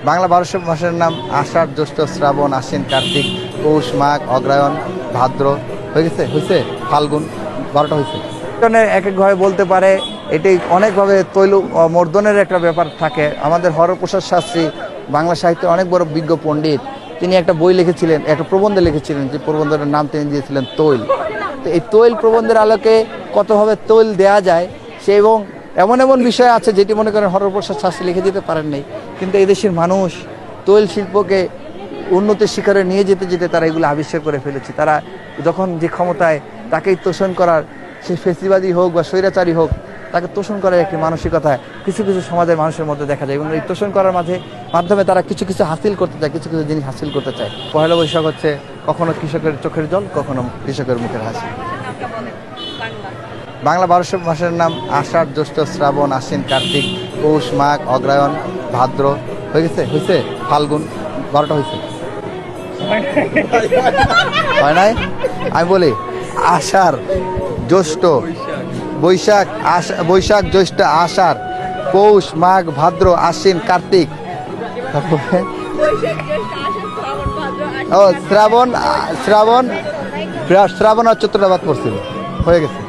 বাংলা 1200 মাসের নাম আষাঢ়, জ্যৈষ্ঠ, শ্রাবণ, আশ্বিন, কার্তিক, পৌষ, মাঘ, অগ্রহায়ণ, ভাদ্র। হয়ে গেছে? হয়েছে? ফাল্গুন, 12টা হয়েছে। এক একভাবে বলতে পারে, এটি অনেকভাবে তৈল মর্দনের একটা ব্যাপার থাকে। আমাদের হরপ্রসাদ শাস্ত্রী বাংলা সাহিত্যের অনেক বড় বিজ্ঞ পণ্ডিত, তিনি একটা বই লিখেছিলেন, একটা প্রবন্ধ লিখেছিলেন, যে প্রবন্ধের নাম তিনি দিয়েছিলেন তৈল। তো এই তৈল প্রবন্ধের আলোকে কতভাবে তৈল দেয়া যায় সে, এবং এমন এমন বিষয় আছে যেটি মনে করেন হরপ্রসাদ শাস্ত্রী লিখে দিতে পারেন নাই, কিন্তু এই দেশের মানুষ তৈল শিল্পকে উন্নতির শিখরে নিয়ে যেতে যেতে তারা এগুলো আবিষ্কার করে ফেলেছে। তারা যখন যে ক্ষমতায়, তাকেই তোষণ করার, সে ফেসিবাদী হোক বা স্বৈরাচারী হোক, তাকে তোষণ করার একটি মানসিকতা কিছু কিছু সমাজের মানুষের মধ্যে দেখা যায়, এবং এই তোষণ করার মাধ্যমে তারা কিছু কিছু হাসিল করতে চায়, কিছু কিছু জিনিস হাসিল করতে চায়। পয়লা বৈশাখ হচ্ছে কখনো কৃষকের চোখের জল, কখনো কৃষকের মুখের হাসি। বাংলা 1200 মাসের নাম আষাঢ়, জ্যৈষ্ঠ, শ্রাবণ, আশ্বিন, কার্তিক, পৌষ, মাঘ, অগ্রহায়ণ, ভাদ্র। হয়ে গেছে? হয়েছে? ফাল্গুন, 12টা হয়েছে। হয় নাই? আমি বলি আষাঢ়, জ্যৈষ্ঠ, বৈশাখ, জ্যৈষ্ঠ, আষাঢ়, পৌষ, মাঘ, ভাদ্র, আশ্বিন, কার্তিক, তারপরে ও শ্রাবণ আর চৈত্রটা বাদ পড়ছিল। হয়ে গেছে।